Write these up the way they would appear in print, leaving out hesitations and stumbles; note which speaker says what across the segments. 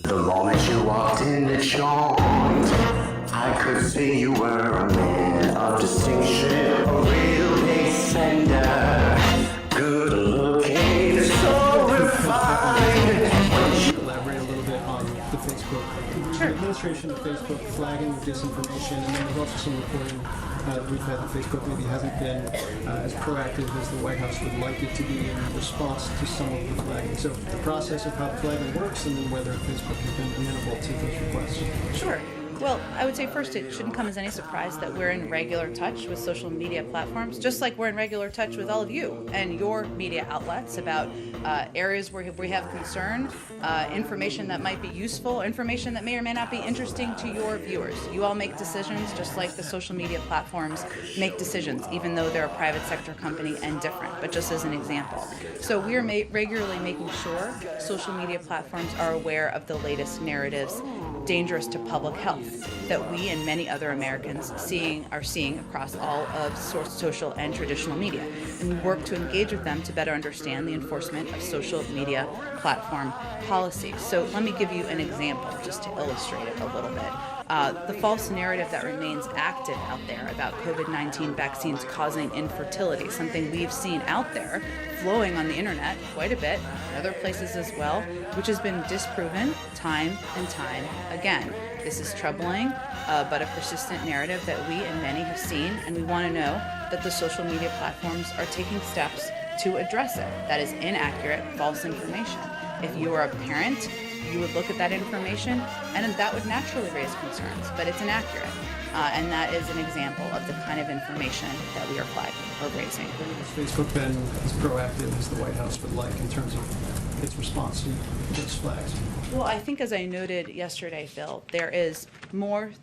Speaker 1: The moment you walked in the joint, I could see you were a man of distinction, a real big spender, good looking, so refined.
Speaker 2: Elaborate a little bit on the Facebook, the administration of Facebook flagging disinformation, and then there's also some reporting that we've had that Facebook maybe hasn't been as proactive as the White House would like it to be in response to some of the flagging. So the process of how the flagging works, and then whether Facebook has been amenable to those requests.
Speaker 3: Sure. Well, I would say first, it shouldn't come as any surprise that we're in regular touch with social media platforms, just like we're in regular touch with all of you and your media outlets about areas where we have concern, information that might be useful, information that may or may not be interesting to your viewers. You all make decisions just like the social media platforms make decisions, even though they're a private sector company and different, but just as an example. So we are regularly making sure social media platforms are aware of the latest narratives dangerous to public health that we and many other Americans are seeing across all of social and traditional media. And we work to engage with them to better understand the enforcement of social media platform policies. So let me give you an example just to illustrate it a little bit. The false narrative that remains active out there about COVID-19 vaccines causing infertility, something we've seen out there flowing on the internet quite a bit, other places as well, which has been disproven time and time again. This is troubling, but a persistent narrative that we and many have seen, and we want to know that the social media platforms are taking steps to address it. That is inaccurate, false information. If you are a parent, you would look at that information, and that would naturally raise concerns, but it's inaccurate. And that is an example of the kind of information that we are flagging or raising.
Speaker 2: Has Facebook been as proactive as the White House would like in terms of its response to those flags?
Speaker 3: Well, I think as I noted yesterday, Phil, there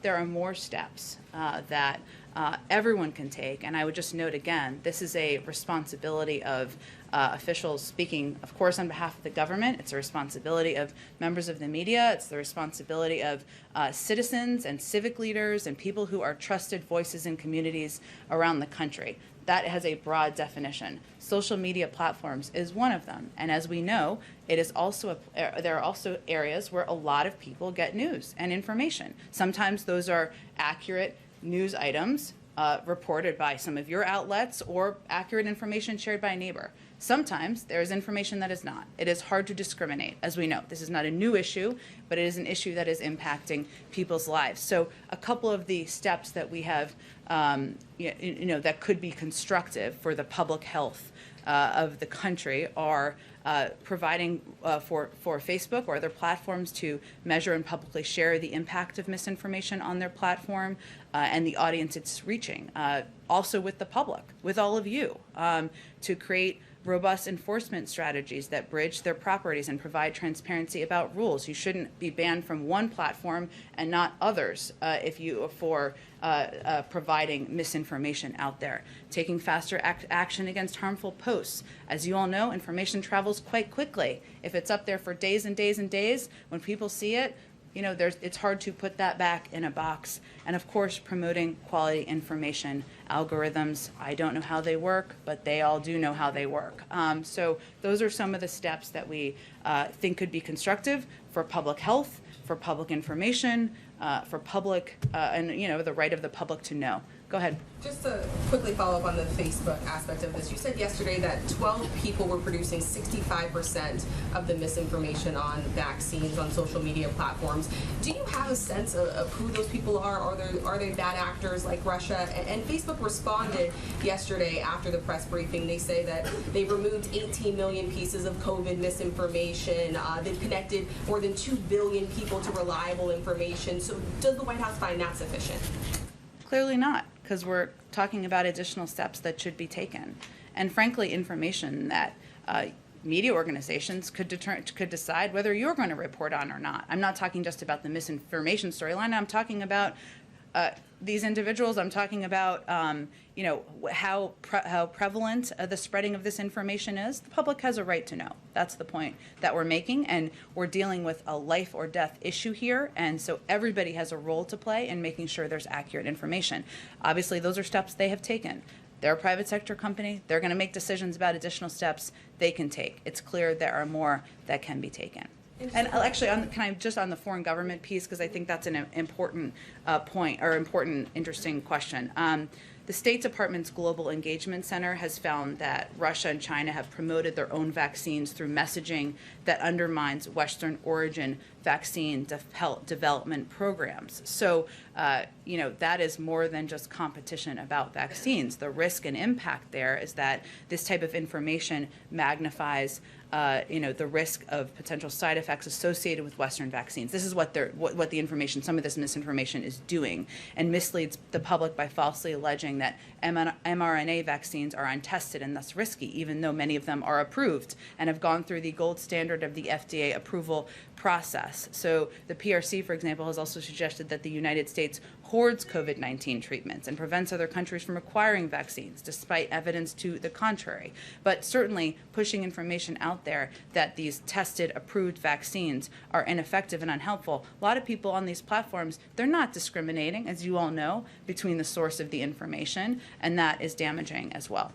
Speaker 3: are more steps that everyone can take. And I would just note again, this is a responsibility of officials speaking, of course, on behalf of the government. It's a responsibility of members of the media. It's the responsibility of citizens and civic leaders and people who are trusted voices in communities around the country. That has a broad definition. Social media platforms is one of them. And as we know, it is also there are also areas where a lot of people get news and information. Sometimes those are accurate news items reported by some of your outlets or accurate information shared by a neighbor. Sometimes there is information that is not. It is hard to discriminate, as we know. This is not a new issue, but it is an issue that is impacting people's lives. So a couple of the steps that we have, that could be constructive for the public health of the country are providing for Facebook or other platforms to measure and publicly share the impact of misinformation on their platform and the audience it's reaching. Also with the public, with all of you, to create robust enforcement strategies that bridge their properties and provide transparency about rules. You shouldn't be banned from one platform and not others for providing misinformation out there. Taking faster action against harmful posts. As you all know, information travels quite quickly. If it's up there for days and days and days, when people see it, it's hard to put that back in a box. And of course, promoting quality information. Algorithms, I don't know how they work, but they all do know how they work. So those are some of the steps that we think could be constructive for public health, for public information, for public, and the right of the public to know. Go ahead.
Speaker 4: Just to quickly follow up on the Facebook aspect of this, you said yesterday that 12 people were producing 65% of the misinformation on vaccines on social media platforms. Do you have a sense of who those people are? Are they bad actors like Russia? And Facebook responded yesterday after the press briefing. They say that they removed 18 million pieces of COVID misinformation. They've connected more than 2 billion people to reliable information. So does the White House find that sufficient?
Speaker 3: Clearly not, because we're talking about additional steps that should be taken. And frankly, information that media organizations could decide whether you're going to report on or not. I'm not talking just about the misinformation storyline. I'm talking about these individuals. I'm talking about how prevalent the spreading of this information is. The public has a right to know. That's the point that we're making, and we're dealing with a life or death issue here, and so everybody has a role to play in making sure there's accurate information. Obviously, those are steps they have taken. They're a private sector company. They're going to make decisions about additional steps they can take. It's clear there are more that can be taken. And actually, on the foreign government piece, because I think that's an important point, or important, interesting question. The State Department's Global Engagement Center has found that Russia and China have promoted their own vaccines through messaging that undermines Western origin vaccine development programs. So, that is more than just competition about vaccines. The risk and impact there is that this type of information magnifies the risk of potential side effects associated with Western vaccines. This is what the information, some of this misinformation is doing, and misleads the public by falsely alleging that mRNA vaccines are untested and thus risky, even though many of them are approved and have gone through the gold standard of the FDA approval process. So the PRC, for example, has also suggested that the United States hoards COVID-19 treatments and prevents other countries from acquiring vaccines, despite evidence to the contrary. But certainly pushing information out there that these tested, approved vaccines are ineffective and unhelpful. A lot of people on these platforms, they're not discriminating, as you all know, between the source of the information, and that is damaging as well.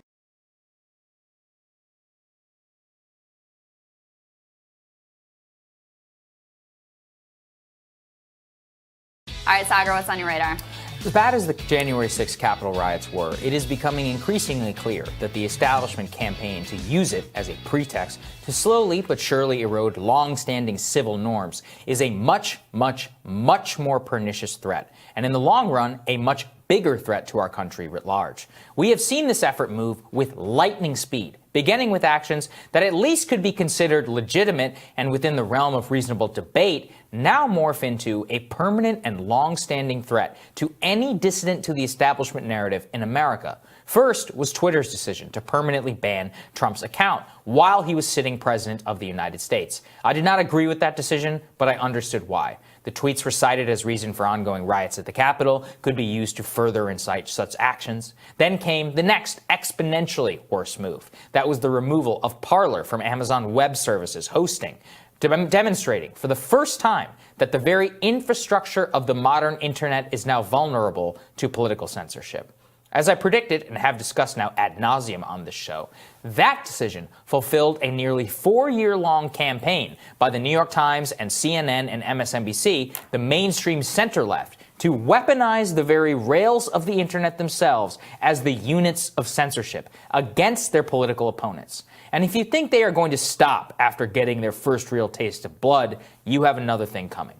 Speaker 5: All right, Sagar, what's on your radar?
Speaker 6: As bad as the January 6th Capitol riots were, it is becoming increasingly clear that the establishment campaign to use it as a pretext to slowly but surely erode long-standing civil norms is a much, much, much more pernicious threat, and in the long run, a much bigger threat to our country writ large. We have seen this effort move with lightning speed, beginning with actions that at least could be considered legitimate and within the realm of reasonable debate, now morph into a permanent and long-standing threat to any dissident to the establishment narrative in America. First was Twitter's decision to permanently ban Trump's account while he was sitting president of the United States. I did not agree with that decision, but I understood why. The tweets were cited as reason for ongoing riots at the Capitol, could be used to further incite such actions. Then came the next exponentially worse move. That was the removal of Parler from Amazon Web Services hosting, demonstrating for the first time that the very infrastructure of the modern internet is now vulnerable to political censorship. As I predicted and have discussed now ad nauseum on this show, that decision fulfilled a nearly 4-year-long campaign by the New York Times and CNN and MSNBC, the mainstream center-left, to weaponize the very rails of the internet themselves as the units of censorship against their political opponents. And if you think they are going to stop after getting their first real taste of blood, you have another thing coming.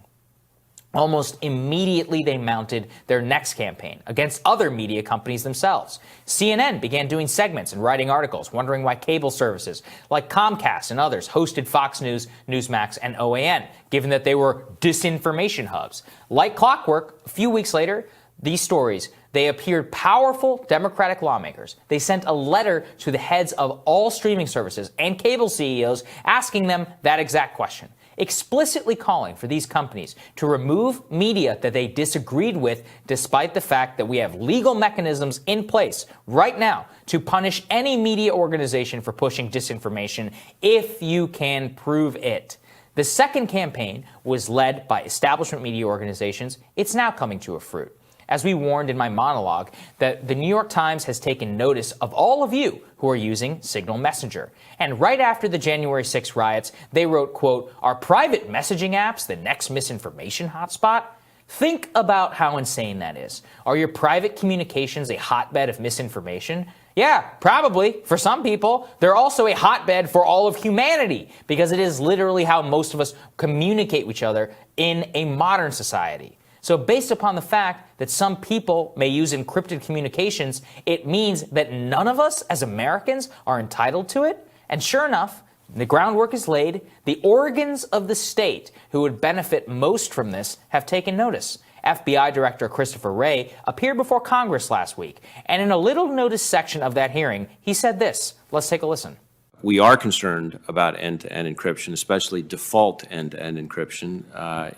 Speaker 6: Almost immediately, they mounted their next campaign against other media companies themselves. CNN began doing segments and writing articles, wondering why cable services like Comcast and others hosted Fox News, Newsmax, and OAN, given that they were disinformation hubs. Like clockwork, a few weeks later, these stories, they appeared powerful Democratic lawmakers. They sent a letter to the heads of all streaming services and cable CEOs asking them that exact question, explicitly calling for these companies to remove media that they disagreed with, despite the fact that we have legal mechanisms in place right now to punish any media organization for pushing disinformation if you can prove it. The second campaign was led by establishment media organizations. It's now coming to a fruit. As we warned in my monologue, that the New York Times has taken notice of all of you who are using Signal Messenger. And right after the January 6 riots, they wrote, quote, "Are private messaging apps the next misinformation hotspot?" Think about how insane that is. Are your private communications a hotbed of misinformation? Yeah, probably. For some people, they're also a hotbed for all of humanity, because it is literally how most of us communicate with each other in a modern society. So based upon the fact that some people may use encrypted communications, it means that none of us as Americans are entitled to it. And sure enough, the groundwork is laid. The organs of the state who would benefit most from this have taken notice. FBI Director Christopher Wray appeared before Congress last week, and in a little notice section of that hearing, he said this. Let's take a listen.
Speaker 7: We are concerned about end-to-end encryption, especially default end-to-end encryption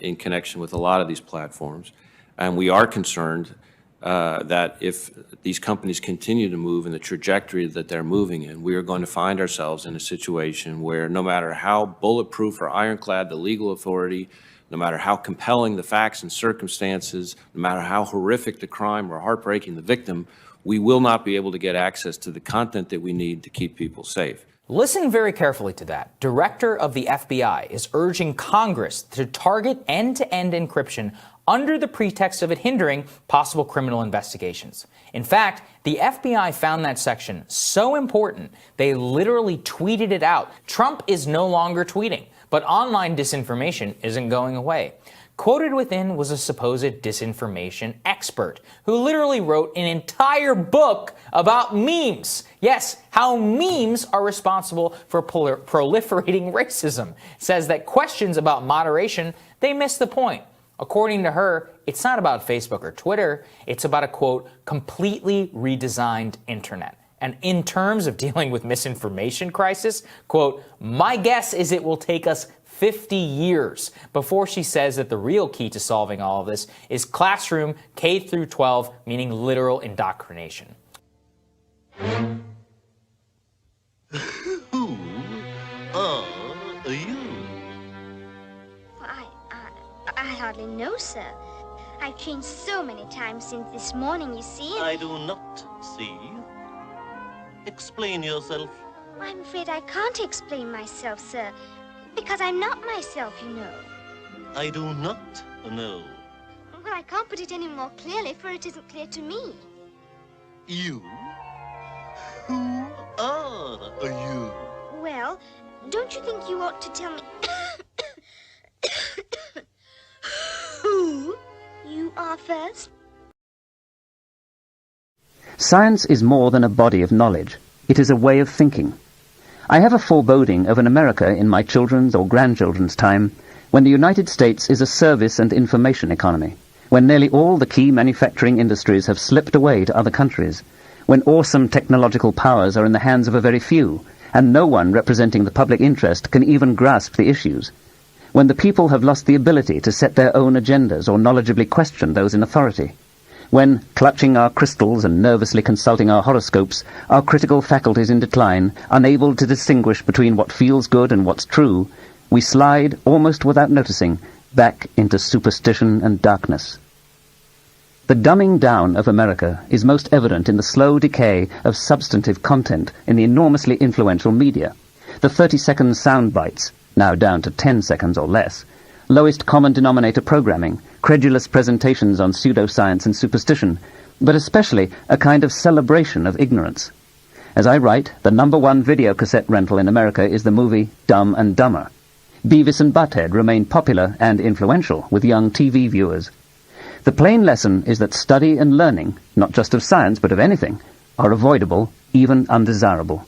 Speaker 7: in connection with a lot of these platforms. And we are concerned that if these companies continue to move in the trajectory that they're moving in, we are going to find ourselves in a situation where no matter how bulletproof or ironclad the legal authority, no matter how compelling the facts and circumstances, no matter how horrific the crime or heartbreaking the victim, we will not be able to get access to the content that we need to keep people safe.
Speaker 6: Listen very carefully to that. Director of the FBI is urging Congress to target end-to-end encryption under the pretext of it hindering possible criminal investigations. In fact, the FBI found that section so important, they literally tweeted it out. Trump is no longer tweeting, but online disinformation isn't going away. Quoted within was a supposed disinformation expert who literally wrote an entire book about memes. Yes, how memes are responsible for proliferating racism. Says that questions about moderation, they miss the point. According to her, it's not about Facebook or Twitter. It's about a, quote, completely redesigned internet. And in terms of dealing with misinformation crisis, quote, my guess is it will take us 50 years before she says that the real key to solving all of this is classroom K through 12, meaning literal indoctrination.
Speaker 8: Who are you?
Speaker 9: I hardly know, sir. I've changed so many times since this morning, you see.
Speaker 8: I do not see. Explain yourself.
Speaker 9: I'm afraid I can't explain myself, sir, because I'm not myself, you know.
Speaker 8: I do not know.
Speaker 9: Well, I can't put it any more clearly, for it isn't clear to me.
Speaker 8: You? Who are you?
Speaker 9: Well, don't you think you ought to tell me who you are first?
Speaker 10: Science is more than a body of knowledge. It is a way of thinking. I have a foreboding of an America in my children's or grandchildren's time when the United States is a service and information economy, when nearly all the key manufacturing industries have slipped away to other countries, when awesome technological powers are in the hands of a very few, and no one representing the public interest can even grasp the issues, when the people have lost the ability to set their own agendas or knowledgeably question those in authority, when, clutching our crystals and nervously consulting our horoscopes, our critical faculties in decline, unable to distinguish between what feels good and what's true, we slide, almost without noticing, back into superstition and darkness. The dumbing down of America is most evident in the slow decay of substantive content in the enormously influential media, the 30-second sound bites, now down to 10 seconds or less, lowest common denominator programming, credulous presentations on pseudoscience and superstition, but especially a kind of celebration of ignorance. As I write, the #1 video cassette rental in America is the movie Dumb and Dumber. Beavis and Butthead remain popular and influential with young TV viewers. The plain lesson is that study and learning, not just of science but of anything, are avoidable, even undesirable.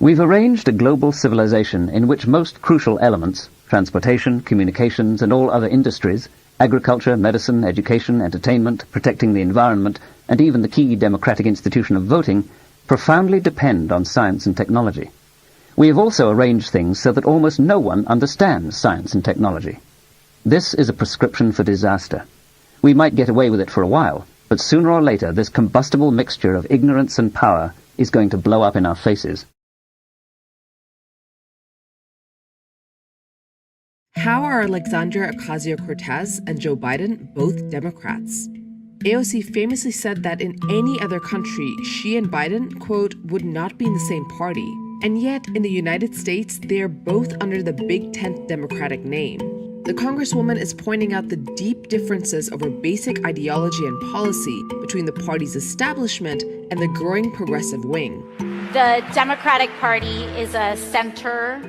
Speaker 10: We've arranged a global civilization in which most crucial elements, transportation, communications, and all other industries, agriculture, medicine, education, entertainment, protecting the environment, and even the key democratic institution of voting, profoundly depend on science and technology. We have also arranged things so that almost no one understands science and technology. This is a prescription for disaster. We might get away with it for a while, but sooner or later this combustible mixture of ignorance and power is going to blow up in our faces.
Speaker 11: How are Alexandria Ocasio-Cortez and Joe Biden both Democrats? A.O.C. famously said that in any other country, she and Biden, quote, would not be in the same party. And yet, in the United States, they are both under the Big Tent Democratic name. The Congresswoman is pointing out the deep differences over basic ideology and policy between the party's establishment and the growing progressive wing.
Speaker 12: The Democratic Party is a center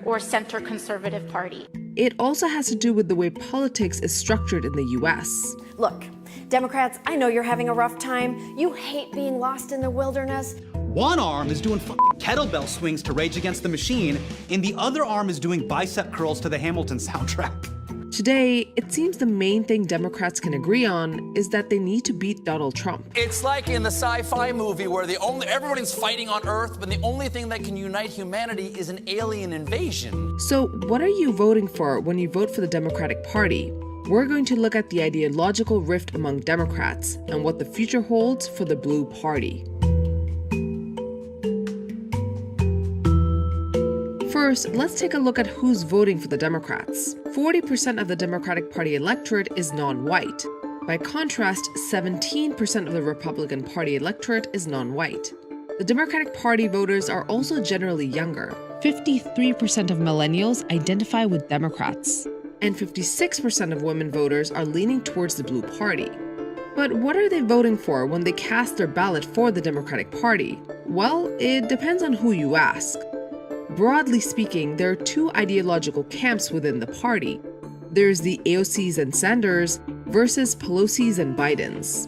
Speaker 12: or center conservative party.
Speaker 11: It also has to do with the way politics is structured in the U.S.
Speaker 13: Look, Democrats, I know you're having a rough time. You hate being lost in the wilderness.
Speaker 14: One arm is doing kettlebell swings to Rage Against the Machine, and the other arm is doing bicep curls to the Hamilton soundtrack.
Speaker 11: Today, it seems the main thing Democrats can agree on is that they need to beat Donald Trump.
Speaker 15: It's like in the sci-fi movie where everybody's fighting on Earth, but the only thing that can unite humanity is an alien invasion.
Speaker 11: So what are you voting for when you vote for the Democratic Party? We're going to look at the ideological rift among Democrats and what the future holds for the Blue Party. First, let's take a look at who's voting for the Democrats. 40% of the Democratic Party electorate is non-white. By contrast, 17% of the Republican Party electorate is non-white. The Democratic Party voters are also generally younger. 53% of millennials identify with Democrats, and 56% of women voters are leaning towards the Blue Party. But what are they voting for when they cast their ballot for the Democratic Party? Well, it depends on who you ask. Broadly speaking, there are two ideological camps within the party. There's the A.O.Cs and Sanders versus Pelosi's and Biden's.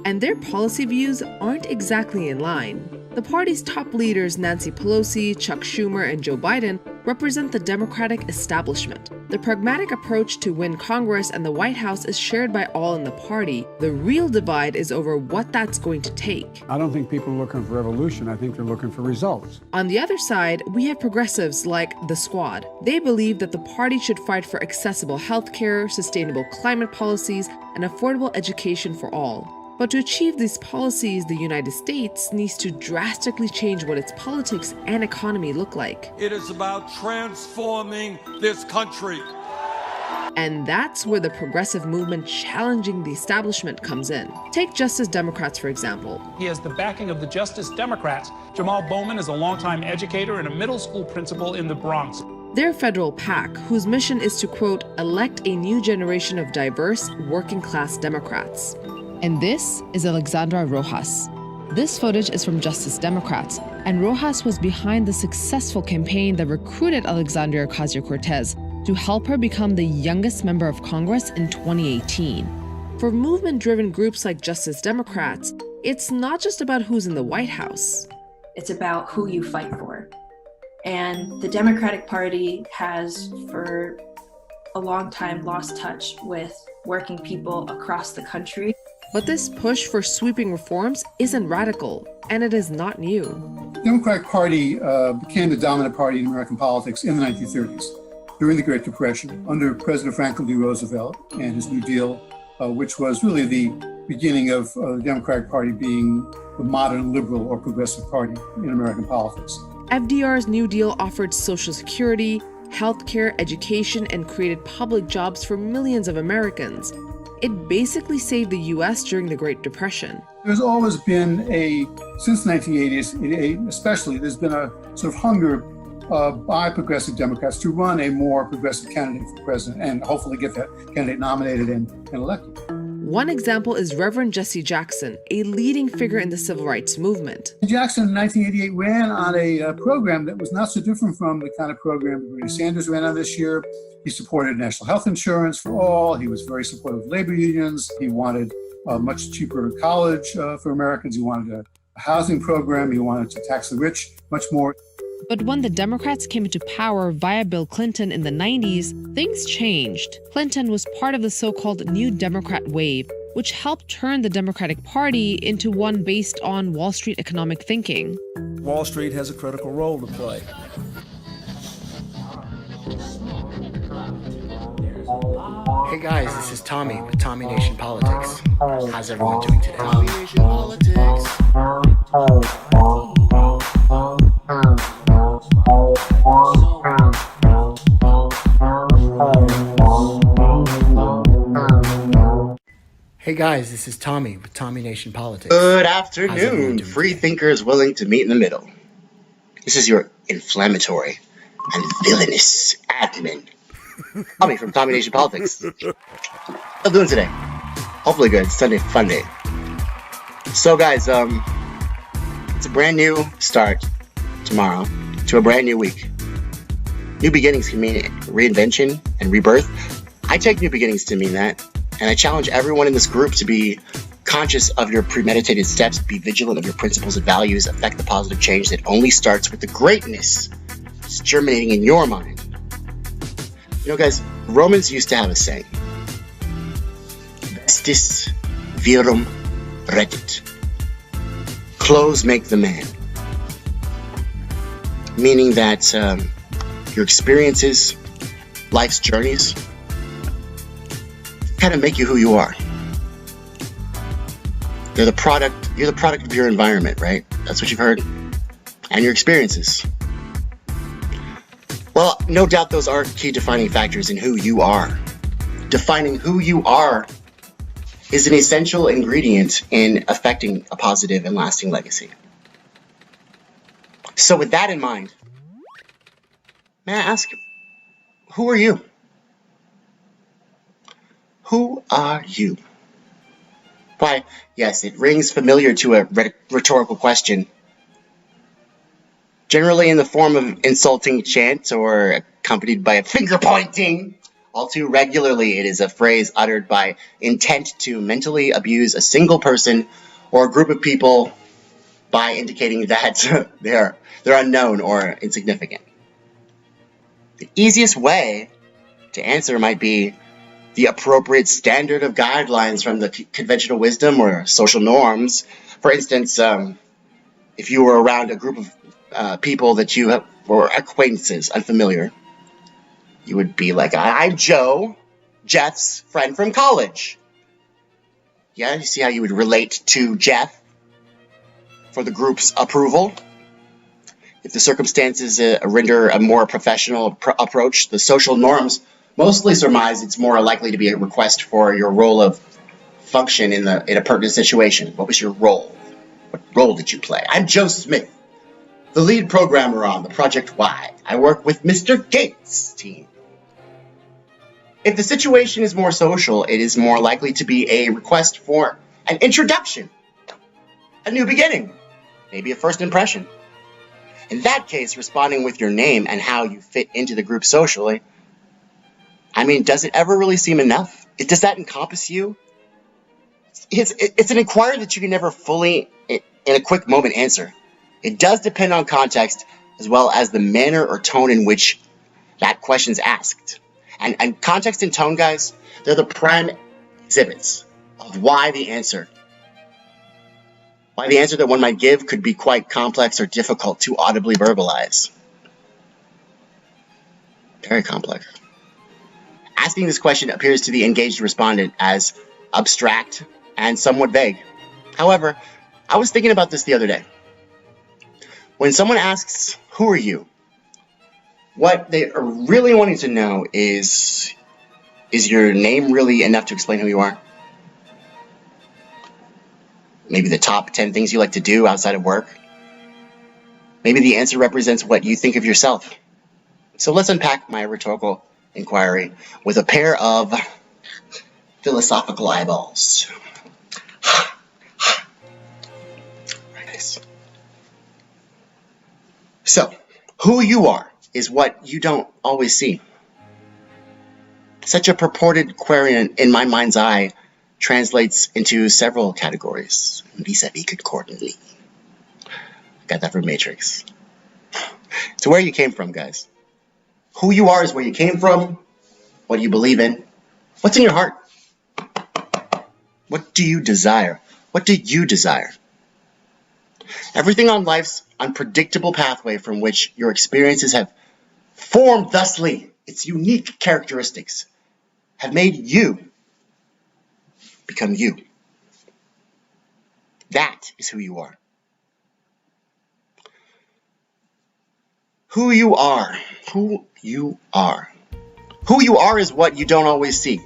Speaker 11: And their policy views aren't exactly in line. The party's top leaders, Nancy Pelosi, Chuck Schumer, and Joe Biden, represent the Democratic establishment. The pragmatic approach to win Congress and the White House is shared by all in the party. The real divide is over what that's going to take.
Speaker 16: I don't think people are looking for revolution. I think they're looking for results.
Speaker 11: On the other side, we have progressives like the Squad. They believe that the party should fight for accessible healthcare, sustainable climate policies, and affordable education for all. But to achieve these policies, the United States needs to drastically change what its politics and economy look like.
Speaker 17: It is about transforming this country.
Speaker 11: And that's where the progressive movement challenging the establishment comes in. Take Justice Democrats, for example.
Speaker 18: He has the backing of the Justice Democrats. Jamal Bowman is a longtime educator and a middle school principal in the Bronx.
Speaker 11: They're a federal PAC whose mission is to, quote, elect a new generation of diverse, working-class Democrats. And this is Alexandria Rojas. This footage is from Justice Democrats, and Rojas was behind the successful campaign that recruited Alexandria Ocasio-Cortez to help her become the youngest member of Congress in 2018. For movement-driven groups like Justice Democrats, it's not just about who's in the White House.
Speaker 19: It's about who you fight for. And the Democratic Party has, for a long time, lost touch with working people across the country.
Speaker 11: But this push for sweeping reforms isn't radical, and it is not new.
Speaker 20: The Democratic Party became the dominant party in American politics in the 1930s, during the Great Depression, under President Franklin D. Roosevelt and his New Deal, which was really the beginning of the Democratic Party being the modern liberal or progressive party in American politics.
Speaker 11: FDR's New Deal offered Social Security, healthcare, education, and created public jobs for millions of Americans. It basically saved the U.S. during the Great Depression.
Speaker 20: There's always been since the 1980s especially, there's been a sort of hunger by progressive Democrats to run a more progressive candidate for president and hopefully get that candidate nominated and elected.
Speaker 11: One example is Reverend Jesse Jackson, a leading figure in the civil rights movement.
Speaker 20: Jackson in 1988 ran on a program that was not so different from the kind of program Bernie Sanders ran on this year. He supported national health insurance for all. He was very supportive of labor unions. He wanted a much cheaper college for Americans. He wanted a housing program. He wanted to tax the rich much more.
Speaker 11: But when the Democrats came into power via Bill Clinton in the 90s, things changed. Clinton was part of the so-called New Democrat wave, which helped turn the Democratic Party into one based on Wall Street economic thinking.
Speaker 21: Wall Street has a critical role to play.
Speaker 22: Hey guys, this is Tommy with Tommy Nation Politics. How's everyone doing today? Tommy Nation Politics. Hey guys, this is Tommy with Tommy Nation Politics. Good afternoon, free thinkers willing to meet in the middle. This is your inflammatory and villainous admin, Tommy from Tommy Nation Politics. How you doing today? Hopefully good. Sunday fun day. So guys, it's a brand new start tomorrow to a brand new week. New beginnings can mean reinvention and rebirth. I take new beginnings to mean that, and I challenge everyone in this group to be conscious of your premeditated steps, be vigilant of your principles and values, affect the positive change that only starts with the greatness that's germinating in your mind. You know, guys, Romans used to have a saying, vestis virum reddit. Clothes make the man. Meaning that your experiences, life's journeys, kind of make you who you are. You're the product of your environment, right? That's what you've heard. And your experiences. Well, no doubt those are key defining factors in who you are. Defining who you are is an essential ingredient in affecting a positive and lasting legacy. So with that in mind, may I ask, who are you? Who are you? Why, yes, it rings familiar to a rhetorical question, generally in the form of insulting chant or accompanied by a finger pointing. All too regularly, it is a phrase uttered by intent to mentally abuse a single person or a group of people by indicating that they're unknown or insignificant. The easiest way to answer might be the appropriate standard of guidelines from the conventional wisdom or social norms. For instance, if you were around a group of people that you were acquaintances, unfamiliar, you would be like, I'm Joe, Jeff's friend from college. Yeah, you see how you would relate to Jeff for the group's approval? If the circumstances render a more professional approach, the social norms mostly surmise it's more likely to be a request for your role of function in a pertinent situation. What was your role? What role did you play? I'm Joe Smith, the lead programmer on the Project Y. I work with Mr. Gates' team. If the situation is more social, it is more likely to be a request for an introduction, a new beginning, maybe a first impression. In that case, responding with your name and how you fit into the group socially, I mean, does it ever really seem enough? Does that encompass you? It's an inquiry that you can never fully, in a quick moment, answer. It does depend on context as well as the manner or tone in which that question's asked. And context and tone, guys, they're the prime exhibits of why the answer that one might give could be quite complex or difficult to audibly verbalize. Very complex. Asking this question appears to the engaged respondent as abstract and somewhat vague. However, I was thinking about this the other day. When someone asks, who are you? What they are really wanting to know is your name really enough to explain who you are? Maybe the top 10 things you like to do outside of work? Maybe the answer represents what you think of yourself. So let's unpack my rhetorical inquiry with a pair of philosophical eyeballs. So, who you are is what you don't always see. Such a purported query in my mind's eye translates into several categories, vis-a-vis concordantly. Got that from Matrix. So where you came from, guys. Who you are is where you came from, what you believe in, what's in your heart. What do you desire? What do you desire? Everything on life's unpredictable pathway from which your experiences have formed thusly its unique characteristics have made you become you. That is who you are. Who you are. Who you are. Who you are is what you don't always see.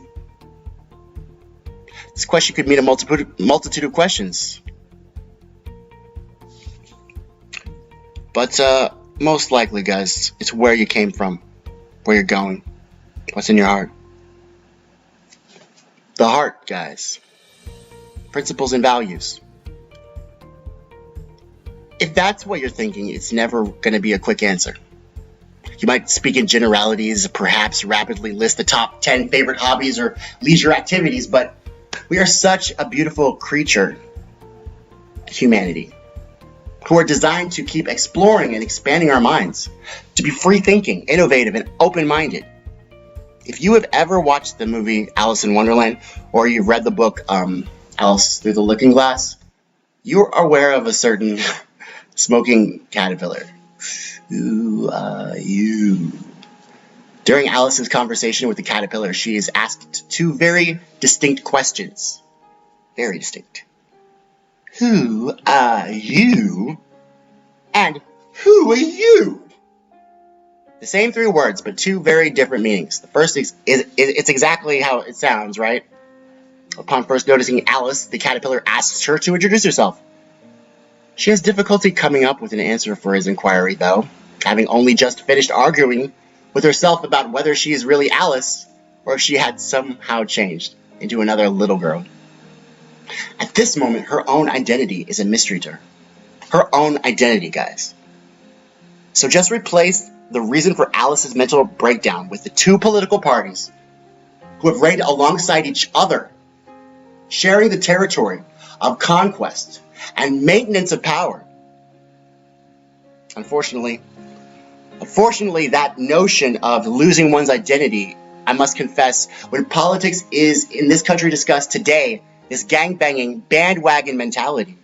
Speaker 22: This question could mean a multitude of questions. But most likely, guys, it's where you came from, where you're going, what's in your heart. The heart, guys. Principles and values. If that's what you're thinking, it's never going to be a quick answer. You might speak in generalities, perhaps rapidly list the top 10 favorite hobbies or leisure activities, but we are such a beautiful creature, humanity, who are designed to keep exploring and expanding our minds, to be free-thinking, innovative, and open-minded. If you have ever watched the movie Alice in Wonderland, or you've read the book Alice Through the Looking Glass, you're aware of a certain smoking caterpillar. Who are you? During Alice's conversation with the caterpillar, she is asked two very distinct questions. Very distinct. Who are you? And who are you? The same three words, but two very different meanings. The first is it's exactly how it sounds, right? Upon first noticing Alice, the caterpillar asks her to introduce herself. She has difficulty coming up with an answer for his inquiry, though, having only just finished arguing with herself about whether she is really Alice or if she had somehow changed into another little girl. At this moment, her own identity is a mystery to her. Her own identity, guys. So just replace the reason for Alice's mental breakdown with the two political parties who have reigned alongside each other, sharing the territory of conquest and maintenance of power. Unfortunately, that notion of losing one's identity, I must confess, when politics is in this country discussed today, this gangbanging bandwagon mentality,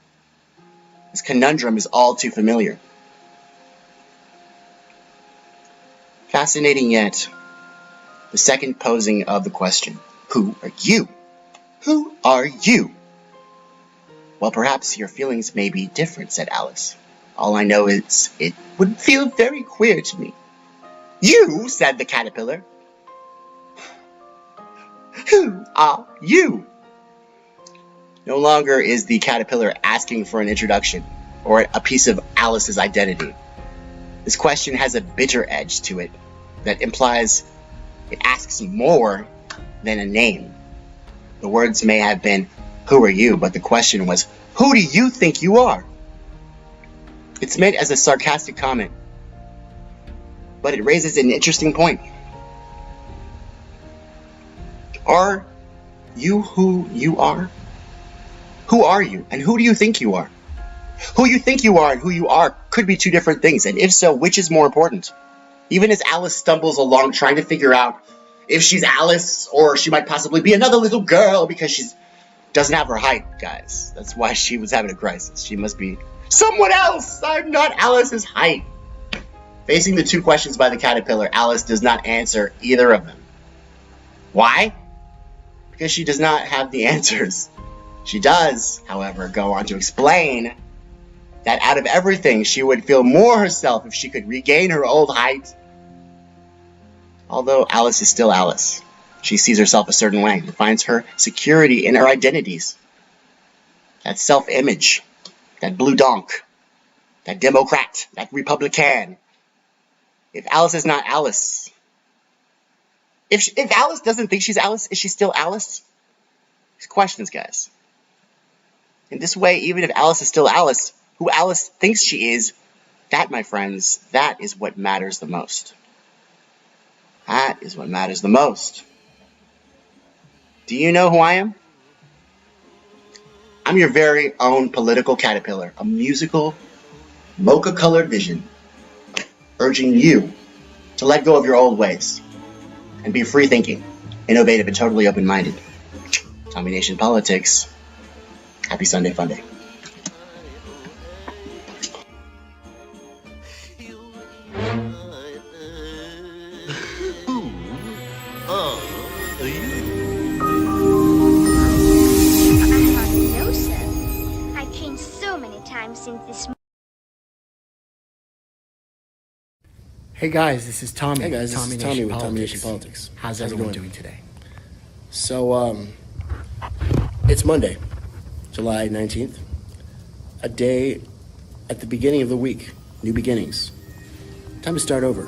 Speaker 22: this conundrum is all too familiar. Fascinating yet, the second posing of the question, who are you? Who are you? Well, perhaps your feelings may be different, said Alice. All I know is it would feel very queer to me. You, said the caterpillar. Who are you? No longer is the caterpillar asking for an introduction or a piece of Alice's identity. This question has a bitter edge to it that implies it asks more than a name. The words may have been, who are you? But the question was, who do you think you are? It's meant as a sarcastic comment, but it raises an interesting point. Are you who you are? Who are you, and who do you think you are? Who you think you are and who you are could be two different things, and if so, which is more important? Even as Alice stumbles along trying to figure out if she's Alice or she might possibly be another little girl because she doesn't have her height, guys. That's why she was having a crisis. She must be someone else. I'm not Alice's height. Facing the two questions by the caterpillar, Alice does not answer either of them. Why? Because she does not have the answers. She does, however, go on to explain that out of everything, she would feel more herself if she could regain her old height. Although Alice is still Alice, she sees herself a certain way and finds her security in her identities. That self-image, that blue donk, that Democrat, that Republican. If Alice is not Alice, if Alice doesn't think she's Alice, is she still Alice? These questions, guys. In this way, even if Alice is still Alice, who Alice thinks she is, that, my friends, that is what matters the most. That is what matters the most. Do you know who I am? I'm your very own political caterpillar, a musical, mocha-colored vision, urging you to let go of your old ways and be free-thinking, innovative, and totally open-minded. Tommy Nation Politics. Happy Sunday Funday.
Speaker 9: No, sir. I've changed so many times since this.
Speaker 1: Hey guys, this is Tommy.
Speaker 2: Hey guys,
Speaker 1: Tommy
Speaker 2: this is Tommy with
Speaker 1: Politics.
Speaker 2: Tommy Nation Politics.
Speaker 1: How's everyone doing today?
Speaker 2: So, it's Monday, July 19th, a day at the beginning of the week, new beginnings. Time to start over.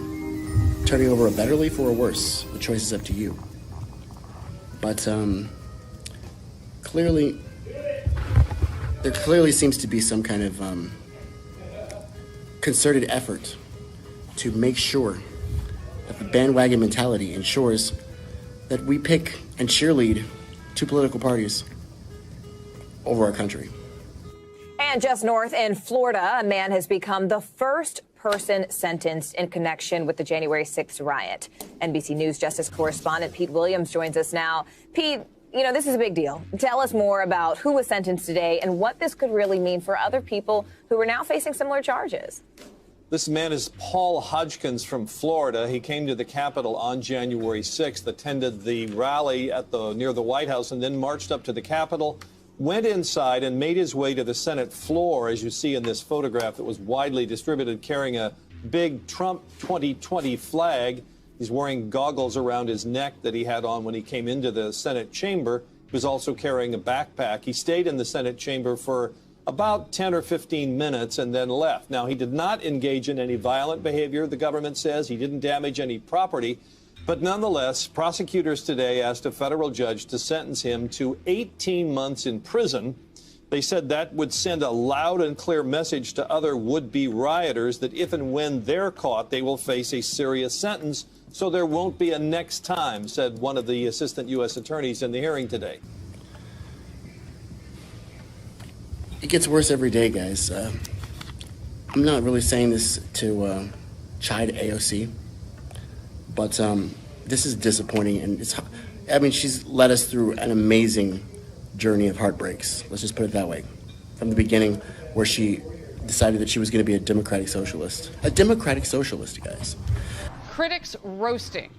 Speaker 2: Turning over a better leaf or a worse, the choice is up to you. But, there clearly seems to be some kind of, concerted effort to make sure that the bandwagon mentality ensures that we pick and cheerlead two political parties over our country.
Speaker 23: And just north in Florida, a man has become the first person sentenced in connection with the January 6th riot. NBC News Justice correspondent Pete Williams joins us now. Pete, you know, this is a big deal. Tell us more about who was sentenced today and what this could really mean for other people who are now facing similar charges.
Speaker 24: This man is Paul Hodgkins from Florida. He came to the Capitol on January 6th, attended the rally near the White House, and then marched up to the Capitol, went inside and made his way to the Senate floor, as you see in this photograph that was widely distributed, carrying a big Trump 2020 flag. He's wearing goggles around his neck that he had on when he came into the Senate chamber. He was also carrying a backpack. He stayed in the Senate chamber for about 10 or 15 minutes and then left. Now, he did not engage in any violent behavior, the government says. He didn't damage any property. But nonetheless, prosecutors today asked a federal judge to sentence him to 18 months in prison. They said that would send a loud and clear message to other would-be rioters that if and when they're caught, they will face a serious sentence, so there won't be a next time, said one of the assistant U.S. attorneys in the hearing today.
Speaker 2: It gets worse every day, guys. I'm not really saying this to chide AOC, but this is disappointing, and she's led us through an amazing journey of heartbreaks. Let's just put it that way. From the beginning, where she decided that she was going to be a democratic socialist. A democratic socialist, guys.
Speaker 3: Critics roasting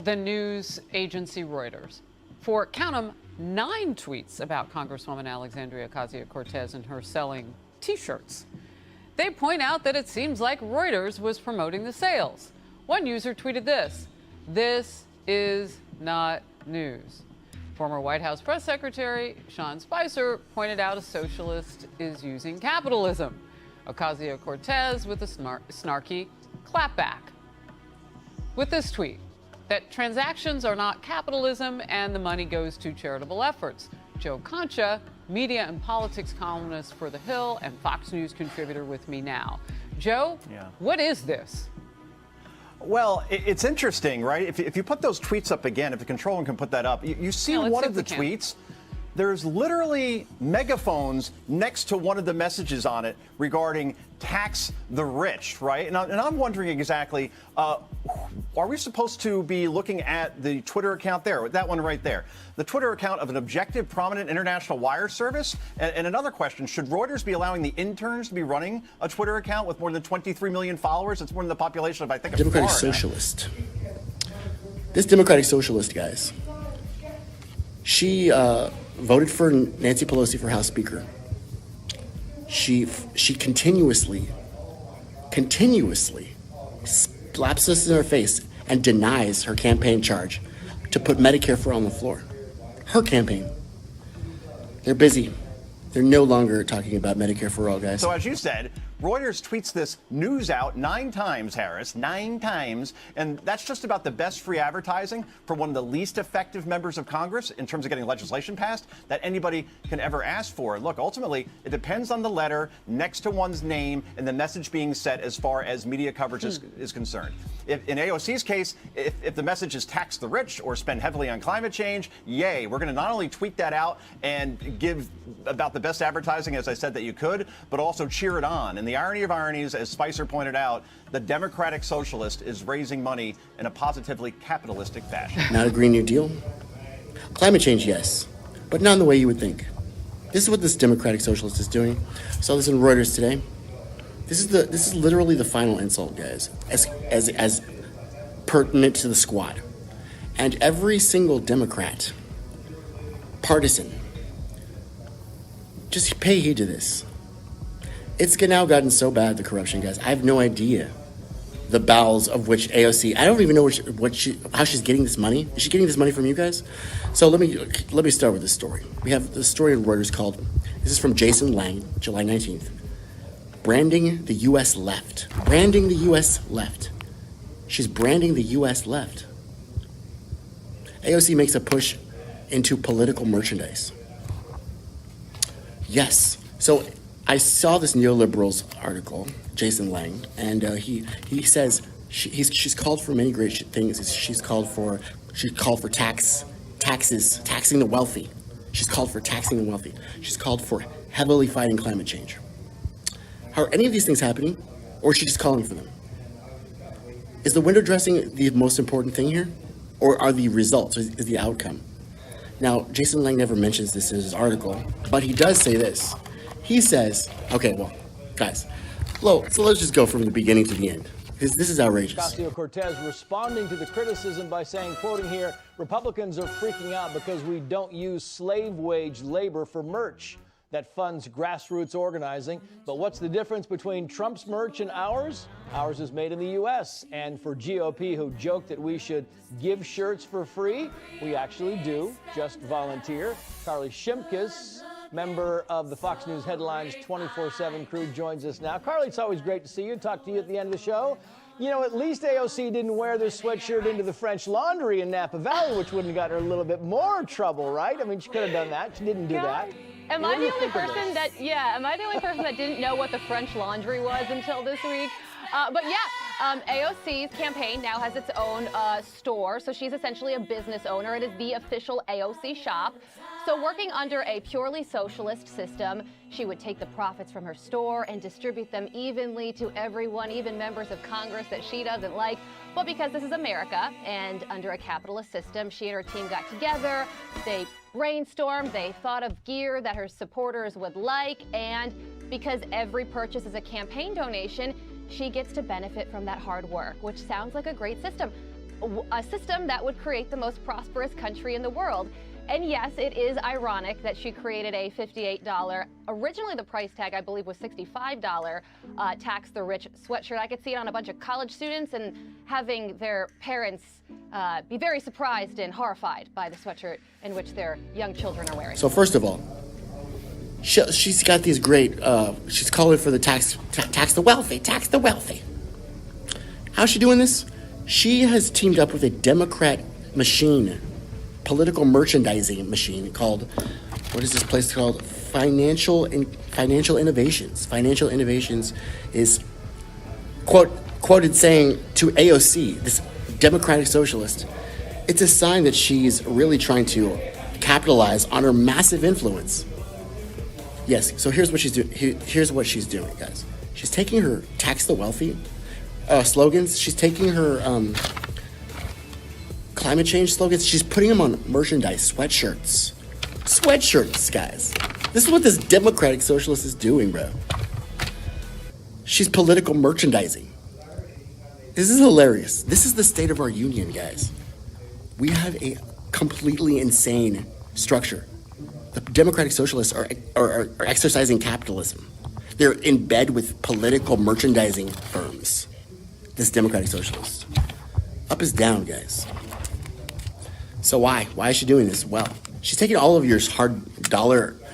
Speaker 3: the news agency Reuters for, count 'em, 9 tweets about Congresswoman Alexandria Ocasio-Cortez and her selling T-shirts. They point out that it seems like Reuters was promoting the sales. One user tweeted this: "This is not news." Former White House press secretary Sean Spicer pointed out a socialist is using capitalism. Ocasio-Cortez with a snarky clapback with this tweet that transactions are not capitalism and the money goes to charitable efforts. Joe Concha, media and politics columnist for The Hill and Fox News contributor, with me now. Joe, what is this?
Speaker 4: Well, it's interesting, right? If you put those tweets up again, if the control room can put that up, you see one of the tweets. There's literally megaphones next to one of the messages on it regarding tax the rich, right? And I'm wondering exactly, are we supposed to be looking at the Twitter account there, that one right there, the Twitter account of an objective, prominent international wire service? And another question, should Reuters be allowing the interns to be running a Twitter account with more than 23 million followers? It's more than the population of, I think,
Speaker 2: Democratic
Speaker 4: Florida.
Speaker 2: socialist. This democratic socialist, guys, she voted for Nancy Pelosi for House Speaker. She continuously slaps us in our face and denies her campaign charge to put Medicare for all on the floor. Her campaign. They're busy. They're no longer talking about Medicare for all, guys.
Speaker 4: So as you said, Reuters tweets this news out 9 times, Harris, 9 times, and that's just about the best free advertising for one of the least effective members of Congress in terms of getting legislation passed that anybody can ever ask for. Look, ultimately, it depends on the letter next to one's name and the message being set as far as media coverage is concerned. If, in AOC's case, if the message is tax the rich or spend heavily on climate change, yay, we're going to not only tweet that out and give about the best advertising, as I said, that you could, but also cheer it on. And the irony of ironies, as Spicer pointed out, the democratic socialist is raising money in a positively capitalistic fashion.
Speaker 2: Not a Green New Deal? Climate change, yes, but not in the way you would think. This is what this democratic socialist is doing. I saw this in Reuters today. This is literally the final insult, guys, as pertinent to the squad. And every single Democrat, partisan, just pay heed to this. It's now gotten so bad, the corruption, guys. I have no idea the bowels of which AOC. I don't even know how she's getting this money. Is she getting this money from you guys? So let me start with this story. We have the story in Reuters called. This is from Jason Lang, July 19th. Branding the U.S. left. Branding the U.S. left. She's branding the U.S. left. AOC makes a push into political merchandise. Yes. So I saw this neoliberals article, Jason Lang, and he says she's called for many great things. She's called for taxes, taxing the wealthy. She's called for taxing the wealthy. She's called for heavily fighting climate change. Are any of these things happening, or is she just calling for them? Is the window dressing the most important thing here, or are the results, is the outcome? Now, Jason Lang never mentions this in his article, but he does say this. He says, okay, well, guys, so let's just go from the beginning to the end, because this is outrageous.
Speaker 5: Ocasio-Cortez responding to the criticism by saying, quoting here, Republicans are freaking out because we don't use slave wage labor for merch that funds grassroots organizing. But what's the difference between Trump's merch and ours? Ours is made in the U.S. And for GOP, who joke that we should give shirts for free, we actually do, just volunteer. Carly Shimkus member of the Fox News Headlines 24/7 crew, joins us now. Carly, it's always great to see you. Talk to you at the end of the show. You know, at least AOC didn't wear this sweatshirt into the French Laundry in Napa Valley, which would have gotten her a little bit more trouble, right? I mean, she could have done that. She didn't do that.
Speaker 6: Am I the only person that didn't know what the French Laundry was until this week? But yeah, AOC's campaign now has its own store, so she's essentially a business owner. It is the official AOC shop. So working under a purely socialist system, she would take the profits from her store and distribute them evenly to everyone, even members of Congress that she doesn't like. But because this is America and under a capitalist system, she and her team got together, they brainstormed, they thought of gear that her supporters would like, and because every purchase is a campaign donation, she gets to benefit from that hard work, which sounds like a great system. A system that would create the most prosperous country in the world. And yes, it is ironic that she created a $58, originally the price tag I believe was $65, tax the rich sweatshirt. I could see it on a bunch of college students and having their parents be very surprised and horrified by the sweatshirt in which their young children are wearing.
Speaker 2: So first of all, she's got these great, she's calling for the tax the wealthy. How's she doing this? She has teamed up with a Democrat machine, political merchandising machine called, what is this place called? Financial Innovations. Financial Innovations is quoted saying to AOC, this Democratic socialist, it's a sign that she's really trying to capitalize on her massive influence. Yes, so here's what she's doing. Here's what she's doing, guys. She's taking her tax the wealthy slogans. She's taking her climate change slogans. She's putting them on merchandise, sweatshirts. Sweatshirts, guys. This is what this Democratic socialist is doing, bro. She's political merchandising. This is hilarious. This is the state of our union, guys. We have a completely insane structure. The Democratic socialists are exercising capitalism. They're in bed with political merchandising firms. This Democratic socialist. Up is down, guys. So why? Why is she doing this? Well, she's taking all of your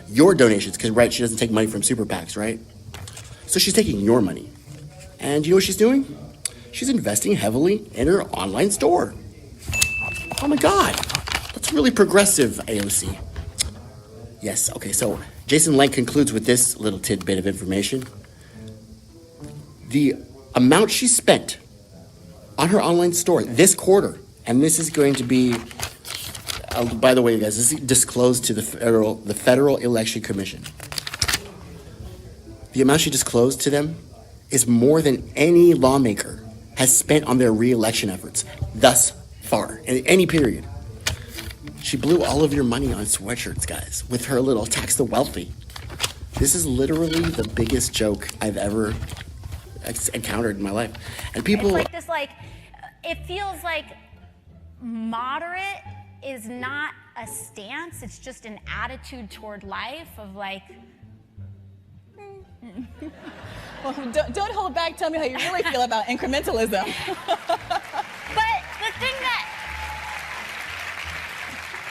Speaker 2: your donations, because, right, she doesn't take money from super PACs, right? So she's taking your money. And you know what she's doing? She's investing heavily in her online store. Oh my God. That's really progressive, AOC. Yes, okay, so Jason Lang concludes with this little tidbit of information. The amount she spent on her online store this quarter, and this is going to be, by the way, guys, this is disclosed to the Federal Election Commission. The amount she disclosed to them is more than any lawmaker has spent on their re-election efforts thus far, in any period. She blew all of your money on sweatshirts, guys, with her little tax the wealthy. This is literally the biggest joke I've ever encountered in my life. And people...
Speaker 12: It's like this, it feels like moderate is not a stance, it's just an attitude toward life of
Speaker 7: Well, don't hold back, tell me how you really feel about incrementalism.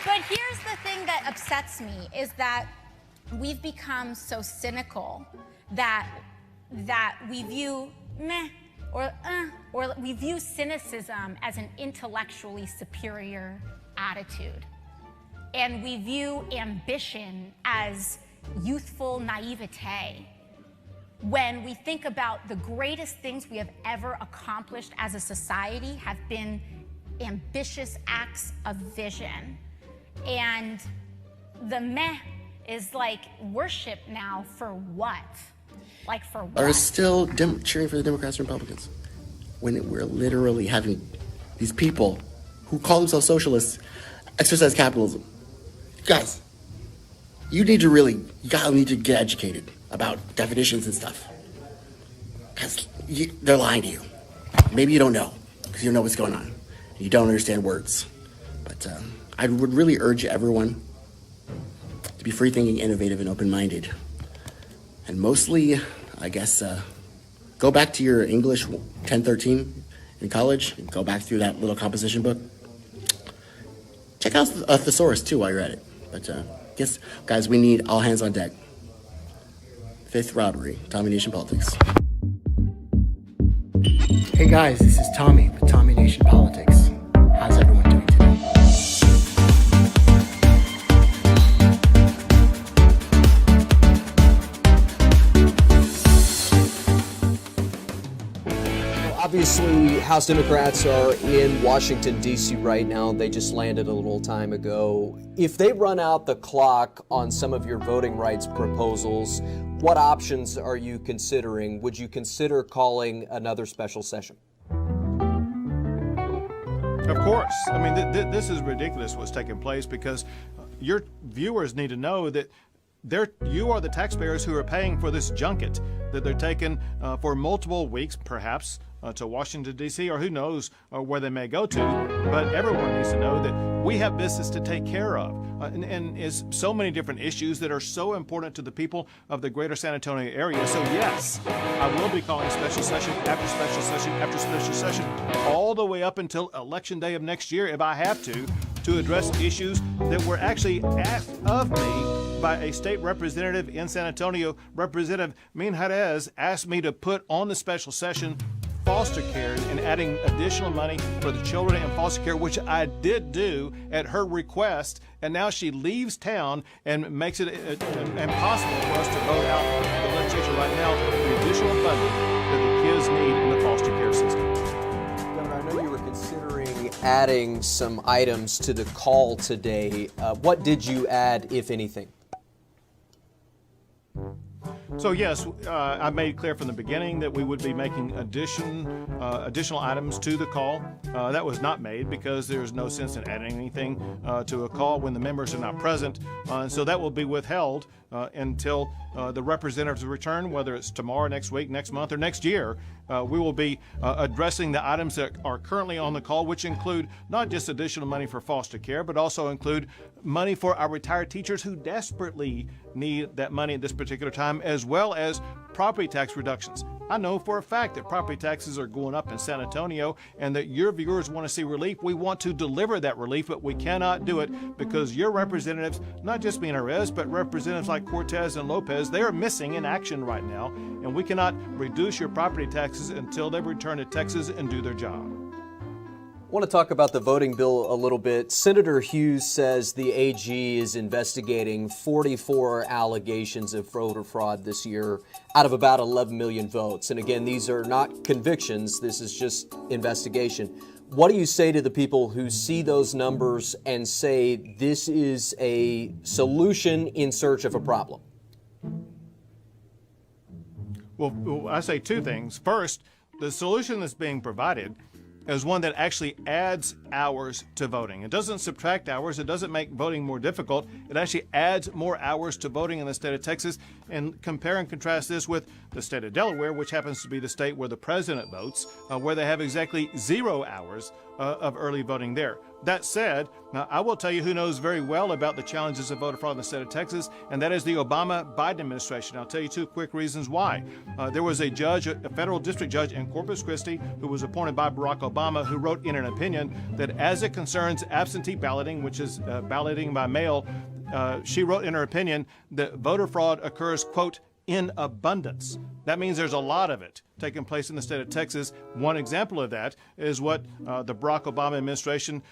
Speaker 12: But here's the thing that upsets me is that we've become so cynical that we view or we view cynicism as an intellectually superior attitude. And we view ambition as youthful naivete. When we think about the greatest things we have ever accomplished as a society have been ambitious acts of vision. And the meh is like worship now for what? Like for what?
Speaker 2: Are still cheering for the Democrats and Republicans when we're literally having these people who call themselves socialists exercise capitalism. Guys, you need to get educated about definitions and stuff. Because they're lying to you. Maybe you don't know, because you don't know what's going on. You don't understand words. But I would really urge everyone to be free-thinking, innovative, and open-minded. And mostly, I guess, go back to your English 1013 in college. And go back through that little composition book. Check out a thesaurus, too, while you're at it. But Guys, we need all hands on deck. Fifth robbery, Tommy Nation Politics.
Speaker 1: Hey guys, this is Tommy with Tommy Nation Politics. How's everyone doing today?
Speaker 8: Obviously, House Democrats are in Washington, D.C. right now. They just landed a little time ago. If they run out the clock on some of your voting rights proposals, what options are you considering? Would you consider calling another special session?
Speaker 10: Of course. I mean, this is ridiculous what's taking place, because your viewers need to know that you are the taxpayers who are paying for this junket that they're taking for multiple weeks, perhaps, to Washington, D.C., or who knows where they may go to. But everyone needs to know that we have business to take care of. And it's so many different issues that are so important to the people of the greater San Antonio area. So yes, I will be calling special session after special session after special session, all the way up until Election Day of next year, if I have to address issues that were actually asked of me by a state representative in San Antonio. Representative Min Jerez asked me to put on the special session foster care and adding additional money for the children in foster care, which I did do at her request, and now she leaves town and makes it impossible for us to vote out the legislature right now the additional funding that the kids need in the foster care system.
Speaker 8: Governor, I know you were considering adding some items to the call today. What did you add, if anything?
Speaker 10: So yes, I made clear from the beginning that we would be making additional items to the call. That was not made because there's no sense in adding anything to a call when the members are not present. So that will be withheld until the representatives return, whether it's tomorrow, next week, next month, or next year. We will be addressing the items that are currently on the call, which include not just additional money for foster care, but also include money for our retired teachers who desperately need that money at this particular time, as well as property tax reductions. I know for a fact that property taxes are going up in San Antonio and that your viewers want to see relief. We want to deliver that relief, but we cannot do it because your representatives, not just Min Jerez, but representatives like Cortez and Lopez, they are missing in action right now, and we cannot reduce your property taxes until they return to Texas and do their job.
Speaker 8: I want to talk about the voting bill a little bit. Senator Hughes says the AG is investigating 44 allegations of voter fraud this year out of about 11 million votes. And again, these are not convictions. This is just investigation. What do you say to the people who see those numbers and say this is a solution in search of a problem?
Speaker 10: Well, I say two things. First, the solution that's being provided is one that actually adds hours to voting. It doesn't subtract hours. It doesn't make voting more difficult. It actually adds more hours to voting in the state of Texas. And compare and contrast this with the state of Delaware, which happens to be the state where the president votes, where they have exactly 0 hours of early voting there. That said, now I will tell you who knows very well about the challenges of voter fraud in the state of Texas, and that is the Obama-Biden administration. I'll tell you two quick reasons why. There was a judge, a federal district judge in Corpus Christi, who was appointed by Barack Obama, who wrote in an opinion that as it concerns absentee balloting, which is balloting by mail, she wrote in her opinion that voter fraud occurs, quote, in abundance. That means there's a lot of it taking place in the state of Texas. One example of that is what the Barack Obama administration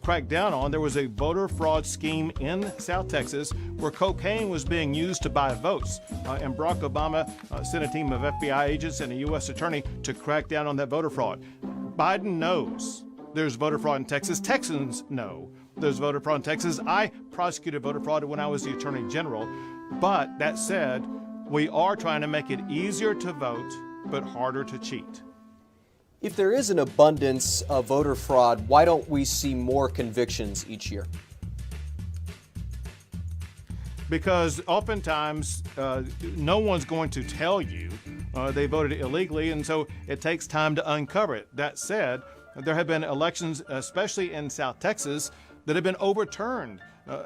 Speaker 10: cracked down on. There was a voter fraud scheme in South Texas where cocaine was being used to buy votes. And Barack Obama sent a team of FBI agents and a U.S. attorney to crack down on that voter fraud. Biden knows there's voter fraud in Texas. Texans know there's voter fraud in Texas. I prosecuted voter fraud when I was the Attorney General. But that said, we are trying to make it easier to vote, but harder to cheat.
Speaker 8: If there is an abundance of voter fraud, why don't we see more convictions each year?
Speaker 10: Because oftentimes no one's going to tell you they voted illegally, and so it takes time to uncover it. That said, there have been elections, especially in South Texas, that have been overturned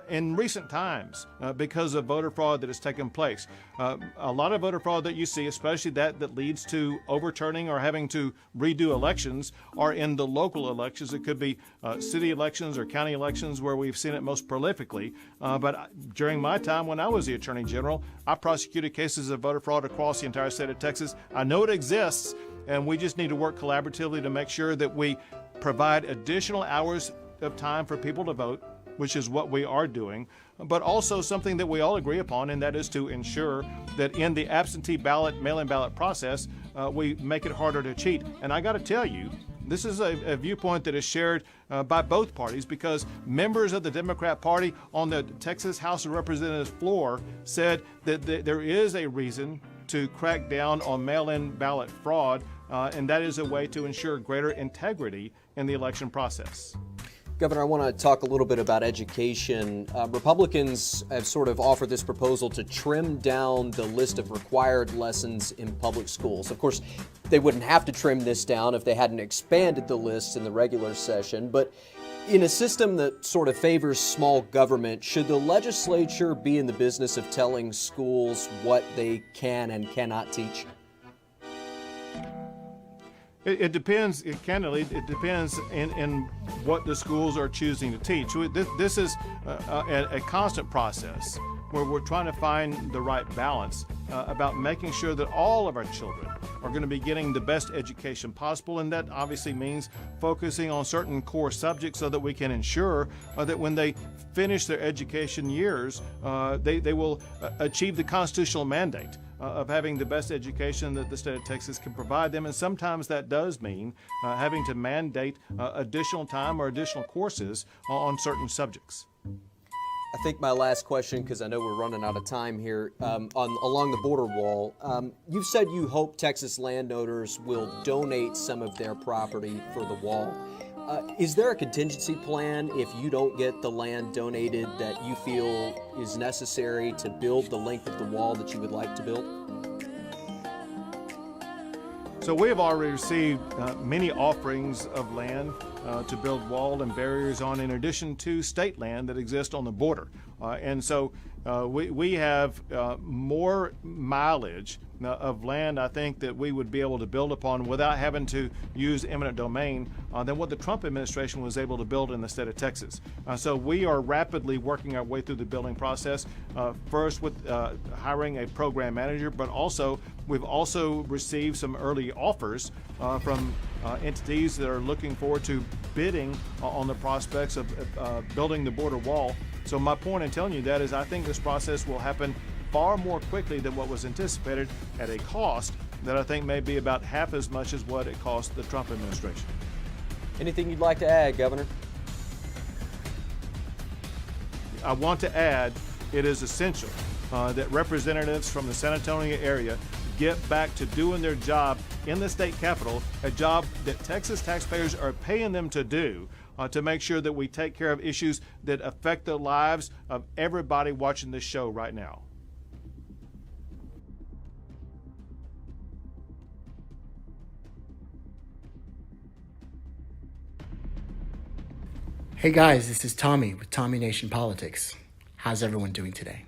Speaker 10: in recent times because of voter fraud that has taken place. A lot of voter fraud that you see, especially that leads to overturning or having to redo elections, are in the local elections. It could be city elections or county elections where we've seen it most prolifically. But during my time when I was the Attorney General, I prosecuted cases of voter fraud across the entire state of Texas. I know it exists, and we just need to work collaboratively to make sure that we provide additional hours of time for people to vote, which is what we are doing, but also something that we all agree upon, and that is to ensure that in the absentee ballot, mail-in ballot process, we make it harder to cheat. And I got to tell you, this is a viewpoint that is shared by both parties, because members of the Democrat Party on the Texas House of Representatives floor said that there is a reason to crack down on mail-in ballot fraud, and that is a way to ensure greater integrity in the election process.
Speaker 8: Governor, I want to talk a little bit about education. Republicans have sort of offered this proposal to trim down the list of required lessons in public schools. Of course, they wouldn't have to trim this down if they hadn't expanded the list in the regular session, but in a system that sort of favors small government, should the legislature be in the business of telling schools what they can and cannot teach?
Speaker 10: It depends, candidly, it depends in what the schools are choosing to teach. This is a constant process where we're trying to find the right balance about making sure that all of our children are going to be getting the best education possible, and that obviously means focusing on certain core subjects so that we can ensure that when they finish their education years, they will achieve the constitutional mandate of having the best education that the state of Texas can provide them. And sometimes that does mean having to mandate additional time or additional courses on certain subjects.
Speaker 8: I think my last question, because I know we're running out of time here, along the border wall, you've said you hope Texas landowners will donate some of their property for the wall. Is there a contingency plan if you don't get the land donated that you feel is necessary to build the length of the wall that you would like to build?
Speaker 10: So we have already received many offerings of land to build wall and barriers on, in addition to state land that exists on the border. And so we have more mileage of land, I think, that we would be able to build upon without having to use eminent domain than what the Trump administration was able to build in the state of Texas. So we are rapidly working our way through the building process, first with hiring a program manager, but also we've also received some early offers from entities that are looking forward to bidding on the prospects of building the border wall. So my point in telling you that is I think this process will happen far more quickly than what was anticipated, at a cost that I think may be about half as much as what it cost the Trump administration.
Speaker 8: Anything you'd like to add, Governor?
Speaker 10: I want to add it is essential that representatives from the San Antonio area get back to doing their job in the state capitol, a job that Texas taxpayers are paying them to do, to make sure that we take care of issues that affect the lives of everybody watching this show right now.
Speaker 1: Hey guys, this is Tommy with Tommy Nation Politics. How's everyone doing today?